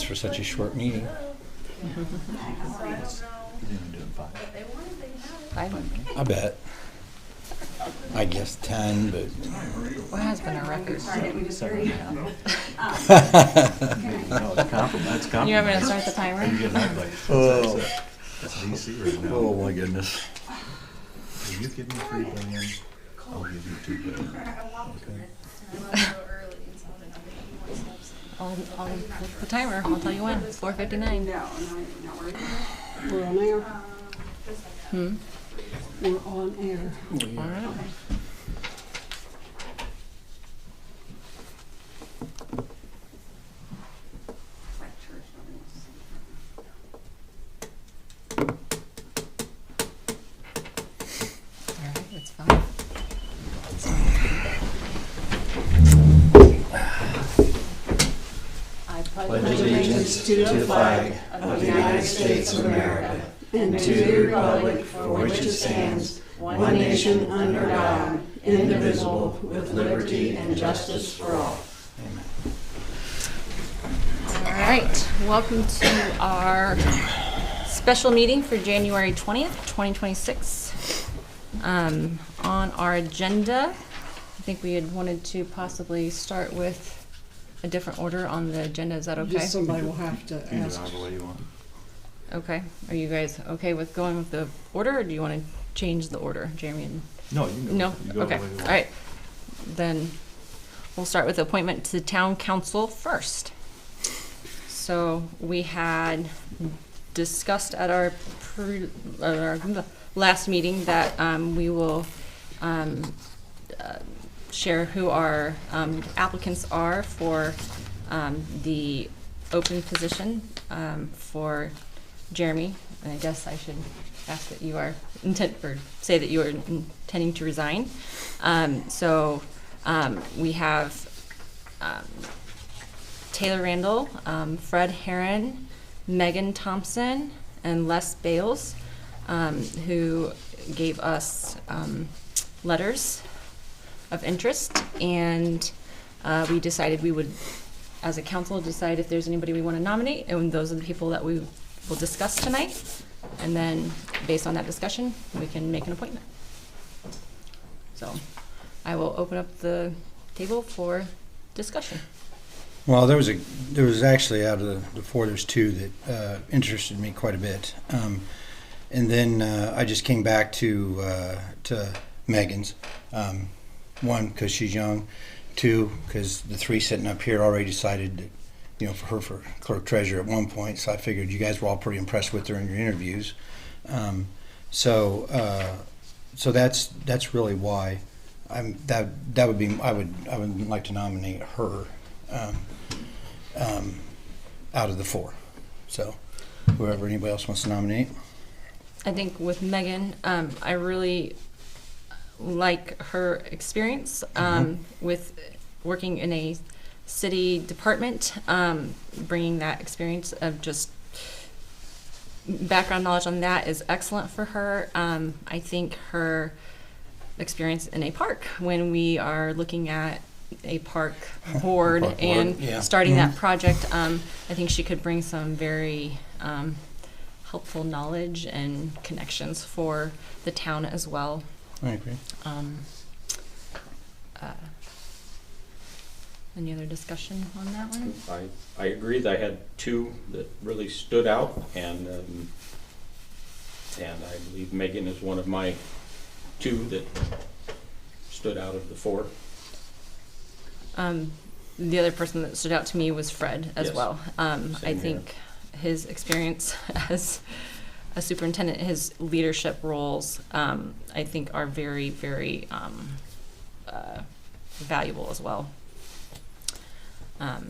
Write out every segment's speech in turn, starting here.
for such a short meeting. I bet. I guess 10, but... What has been our record? 7.5. That's compliment. You want me to start the timer? Oh. That's DC right now. Oh my goodness. Will you give me $3 billion? I'll give you $2 billion. Okay. I'll put the timer. I'll tell you when. It's 4:59. We're on air. Hmm? We're on air. All right. All right, it's fine. I pledge allegiance to the flag of the United States of America and to the republic for which it stands, one nation under God, indivisible, with liberty and justice for all. All right, welcome to our special meeting for January 20th, 2026. On our agenda, I think we had wanted to possibly start with a different order on the agenda. Is that okay? Just somebody will have to You ask. know the way you want. Okay. Are you guys okay with going with the order, or do you want to change the order, Jeremy? And No, you can go. no? You go Okay. the way you want. All right. Then we'll start with the appointment to town council first. So we had discussed at our last meeting that we will share who our applicants are for the open position for Jeremy. And I guess I should ask that you are say that you are intending to resign. So we have Taylor Randall, Fred Heron, Megan Thompson, and Les Bales, who gave us letters of interest, and we decided we would, as a council, decide if there's anybody we want to nominate, and those are the people that we will discuss tonight, and then based on that discussion, we can make an appointment. So I will open up the table for discussion. Well, there was actually, out of the four, there's two that interested me quite a bit, and then I just came back to Megan's. One, because she's young. Two, because the three sitting up here already decided that, you know, for her for clerk treasurer at one point. So I figured you guys were all pretty impressed with her in your interviews. So that's really why that would be I would like to nominate her out of the four. So whoever anybody else wants to nominate. I think with Megan, I really like her experience with working in a city department, bringing that experience of just background knowledge on that is excellent for her. I think her experience in a park, when we are looking at a park board and yeah. starting that project, I think she could bring some very helpful knowledge and connections for the town as well. I agree. Any other discussion on that one? I agree that I had two that really stood out, and I believe Megan is one of my two that stood out of the four. The other person that stood out to me was Fred as Yes. well. I Same think his experience as a superintendent, his leadership roles, I think are very, very valuable as well. Yeah,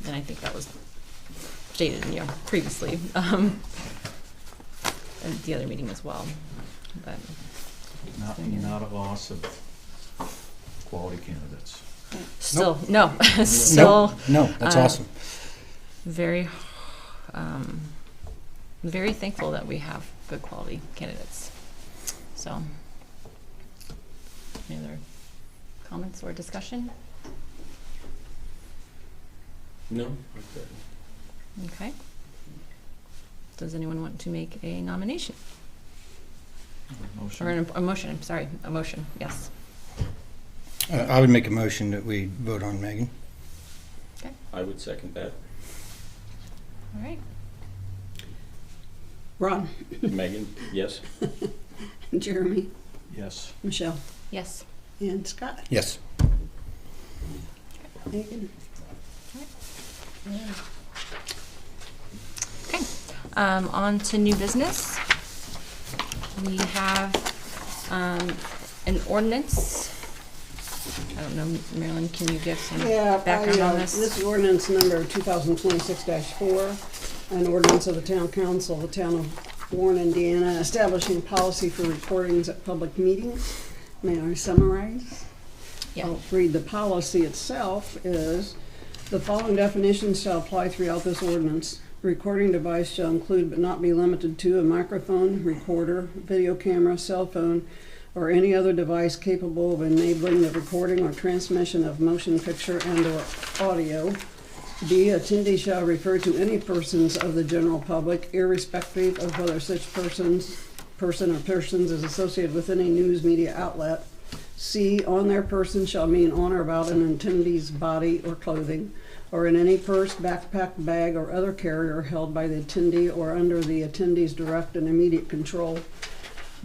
and I think that was stated, you know, previously in the other meeting as well. But Not a loss of quality candidates. still, no, still. Nope. No, that's awesome. Very, very thankful that we have good quality candidates. So, any other comments or discussion? No? Okay. Does anyone want to make a nomination? Or a motion, I'm sorry, a motion, yes. I would make a motion that we vote on Megan. I would second that. All right. Ron, Megan, yes? Jeremy, Yes. Michelle, Yes. and Scott. Yes. Megan. Okay. On to new business. We have an ordinance. I don't know, Marilyn, can you give some Yeah, background on this this? is ordinance number 2026-4, an ordinance of the Town Council of the Town of Warren, Indiana, establishing policy for recordings at public meetings. May I summarize? Yeah. I'll read the policy itself is, the following definitions shall apply throughout this ordinance. Recording device shall include but not be limited to a microphone, recorder, video camera, cell phone, or any other device capable of enabling the recording or transmission of motion picture and/or audio. B, attendee shall refer to any persons of the general public, irrespective of whether such person or persons is associated with any news media outlet. C, on their person shall mean on or about an attendee's body or clothing, or in any purse, backpack, bag, or other carrier held by the attendee or under the attendee's direct and immediate control.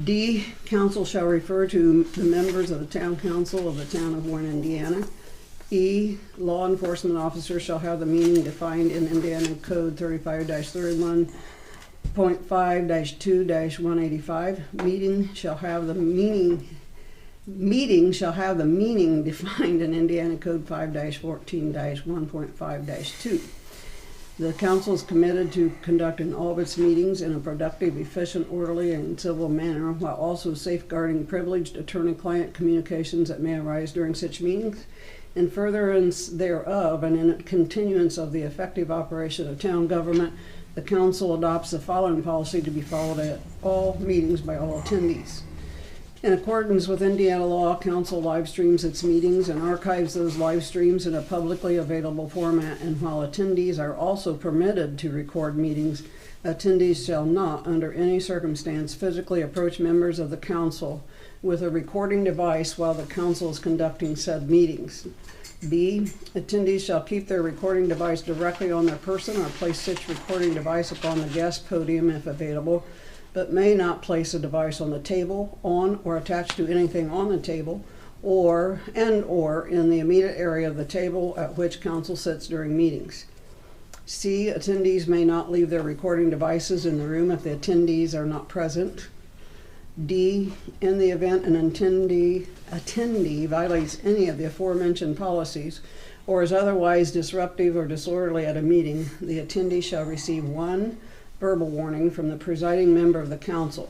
D, council shall refer to the members of the town council of the town of Warren, Indiana. E, law enforcement officer shall have the meaning defined in Indiana Code 35-31.5-2-185. Meeting shall have the meaning defined in Indiana Code 5-14-1.5-2. The council is committed to conducting all of its meetings in a productive, efficient, orderly, and civil manner, while also safeguarding privileged attorney-client communications that may arise during such meetings. In furtherance thereof, and in continuance of the effective operation of town government, the council adopts the following policy to be followed at all meetings by all attendees. In accordance with Indiana law, council live streams its meetings and archives those live streams in a publicly available format, and while attendees are also permitted to record meetings, attendees shall not, under any circumstance, physically approach members of the council with a recording device while the council is conducting said meetings. B, attendees shall keep their recording device directly on their person or place such recording device upon the guest podium if available, but may not place a device on the table, on or attached to anything on the table, or in the immediate area of the table at which council sits during meetings. C, attendees may not leave their recording devices in the room if the attendees are not present. D, in the event an attendee violates any of the aforementioned policies or is otherwise disruptive or disorderly at a meeting, the attendee shall receive one verbal warning from the presiding member of the council.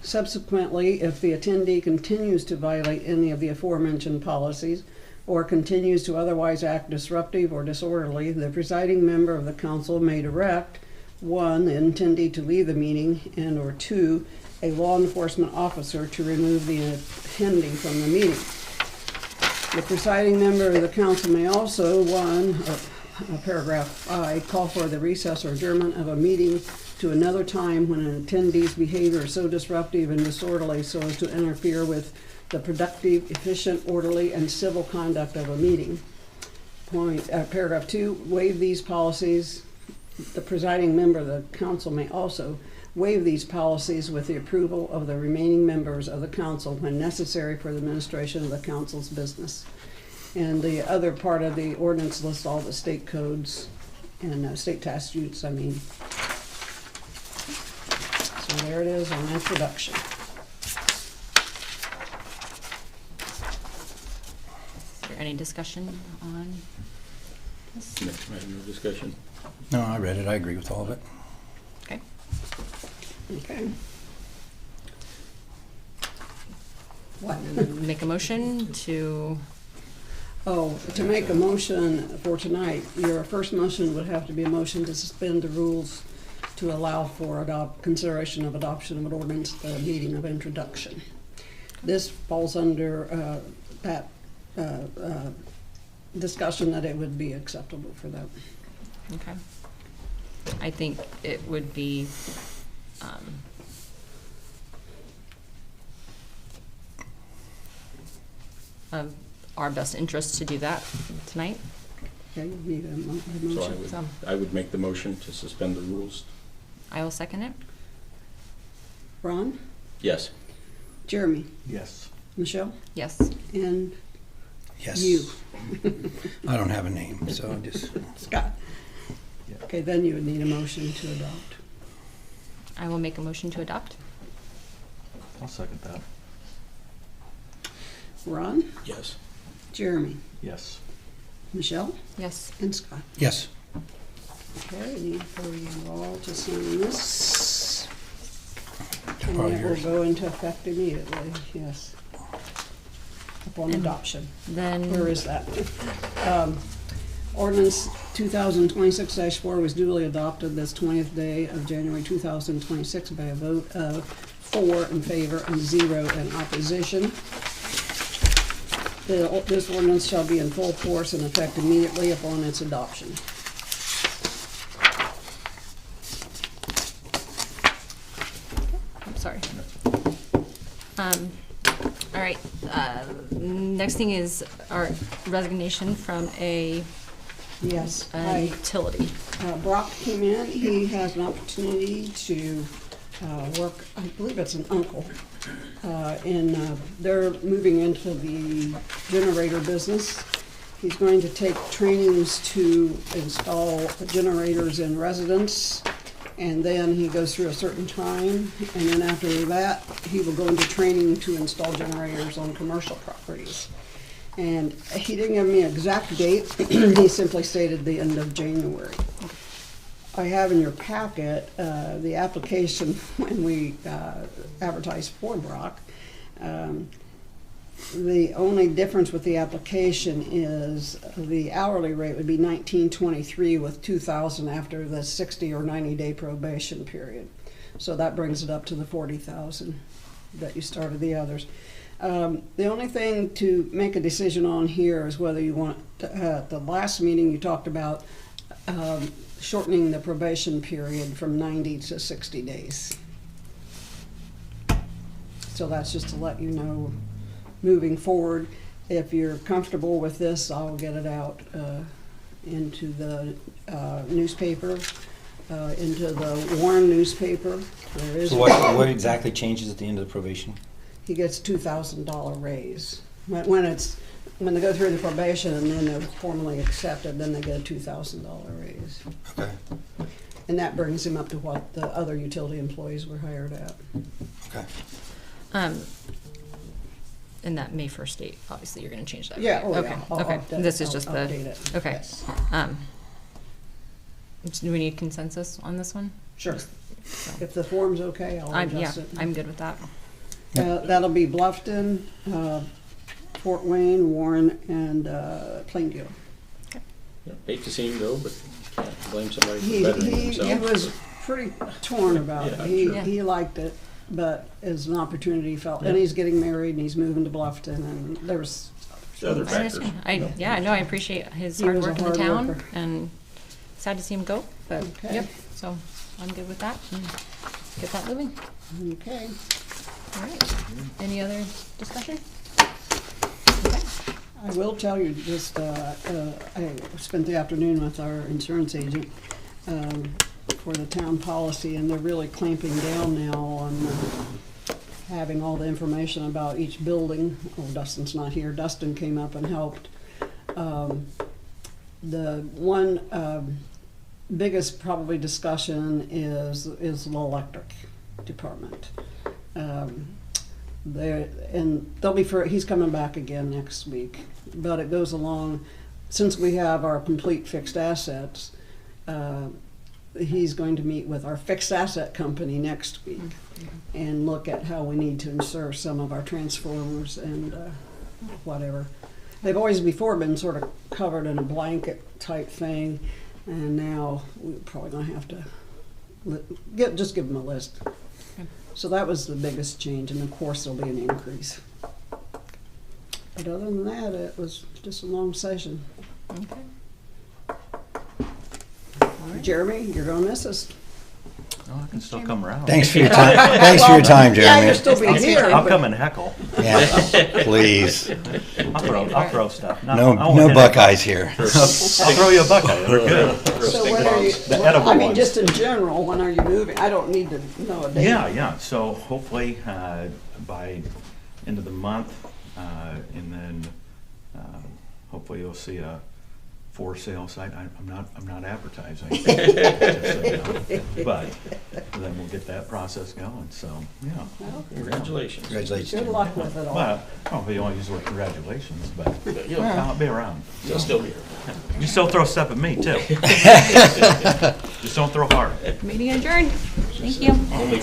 Subsequently, if the attendee continues to violate any of the aforementioned policies or continues to otherwise act disruptive or disorderly, the presiding member of the council may direct, 1, the attendee to leave the meeting, and or 2, a law enforcement officer to remove the attendee from the meeting. The presiding member of the council may also, 1, paragraph I, call for the recess or adjournment of a meeting to another time when an attendee's behavior is so disruptive and disorderly so as to interfere with the productive, efficient, orderly, and civil conduct of a meeting. Paragraph 2, waive these policies. The presiding member of the council may also waive these policies with the approval of the remaining members of the council when necessary for the administration of the council's business. And the other part of the ordinance lists all the state codes and state statutes, So there it is on introduction. Is there any discussion on this? No, I have no discussion. No, I read it. I agree with all of it. Okay. Okay. What? Make a motion to, To make a motion for tonight, your first motion would have to be a motion to suspend the rules to allow for consideration of adoption of an ordinance at the meeting of introduction. This falls under that discussion that it would be acceptable for that. Okay. I think it would be, of our best interest to do that tonight. Okay, you need a So motion. I would make the motion to suspend the rules. I will second it. Ron, Yes. Jeremy, Yes. Michelle, Yes. and Yes. you, I don't have a name, so I just, Scott. Yeah. Okay, then you would need a motion to adopt. I will make a motion to adopt. I'll second that. Ron, Yes. Jeremy, Yes. Michelle, Yes. and Scott. yes. Okay, I need for you all to sign this. And Probably it will yours. go into effect immediately, yes. Upon adoption. Then. Where is that? Ordinance 2026-4 was duly adopted this 20th day of January 2026 by a vote of 4 in favor and 0 in opposition. This ordinance shall be in full force and effect immediately upon its adoption. I'm sorry. All right, next thing is our resignation from a Yes, utility. Brock came in, he has an opportunity to work, I believe it's an uncle, they're moving into the generator business. He's going to take trainings to install generators in residence, and then he goes through a certain time, and then after that, he will go into training to install generators on commercial properties. And he didn't give me an exact date, he simply stated the end of January. I have in your packet the application when we advertised for Brock. The only difference with the application is the hourly rate would be $19.23 with $2,000 after the 60 or 90-day probation period. So that brings it up to the $40,000 that you started the others. The only thing to make a decision on here is whether you want, at the last meeting you talked about shortening the probation period from 90 to 60 days. So that's just to let you know, moving forward, if you're comfortable with this, I'll get it out into the newspaper, into the Warren newspaper. There is So what exactly changes at the end of the probation? he gets $2,000 raise. When they go through the probation and then they're formally accepted, then they get a $2,000 raise. Okay, And that brings him up to what the other utility employees were hired at. okay. And that May 1st date, obviously you're gonna change that. Yeah, right? oh Okay, yeah. I'll okay, update- this is I'll just the, update it. okay. Yes. Do we need consensus on this one? Sure. So, If the form's okay, I'll yeah, adjust it. I'm good with that. That'll be Bluffton, Fort Wayne, Warren, and Plainview. Yeah, hate to see him go, but can't blame somebody He for bettering himself. was pretty torn about it. Yeah, I'm sure. He liked it, but as an opportunity he felt, and he's getting married and he's moving to Bluffton, and there was Other I factors. understand. Yeah, I know, I appreciate his He hard was a work in the hard town, worker. and sad to see him go, but, Okay. yep, so I'm good with that, and get that moving. okay. All right, any other discussion? Okay. I will tell you, just, I spent the afternoon with our insurance agent for the town policy, and they're really clamping down now on having all the information about each building. Oh, Dustin's not here. Dustin came up and helped. The one biggest probably discussion is the electric department. He's coming back again next week, but it goes along, since we have our complete fixed assets, he's going to meet with our fixed asset company next week and look at how we need to insure some of our transformers and whatever. They've always before been sort of covered in a blanket type thing, and now we're probably gonna have to just give them a list. So that was the biggest change, and of course there'll be an increase. But other than that, it was just a long session. Okay. Jeremy, you're gonna miss us. Oh, I can still come around. Thanks for your time. Thanks for your time, Yeah, Jeremy. you'll still be here. I'll but- come and heckle. Yeah, please. I'll throw stuff. No, I won't no hit it. Buckeyes here. I'll throw you a buckeye. We're good. So when are you, The edible I mean, ones. just in general, when are you moving? I don't need to know a date. Yeah. So hopefully by end of the month, and then hopefully you'll see a for sale site. I'm not advertising, just so you know. But then we'll get that process going. So yeah. Well, Congratulations. Congratulations. good luck with it all. Well, we don't use the word congratulations, but You'll I'll be around. still be here. You still throw stuff at me too. Just don't throw hard. Meeting adjourned. Thank you. Only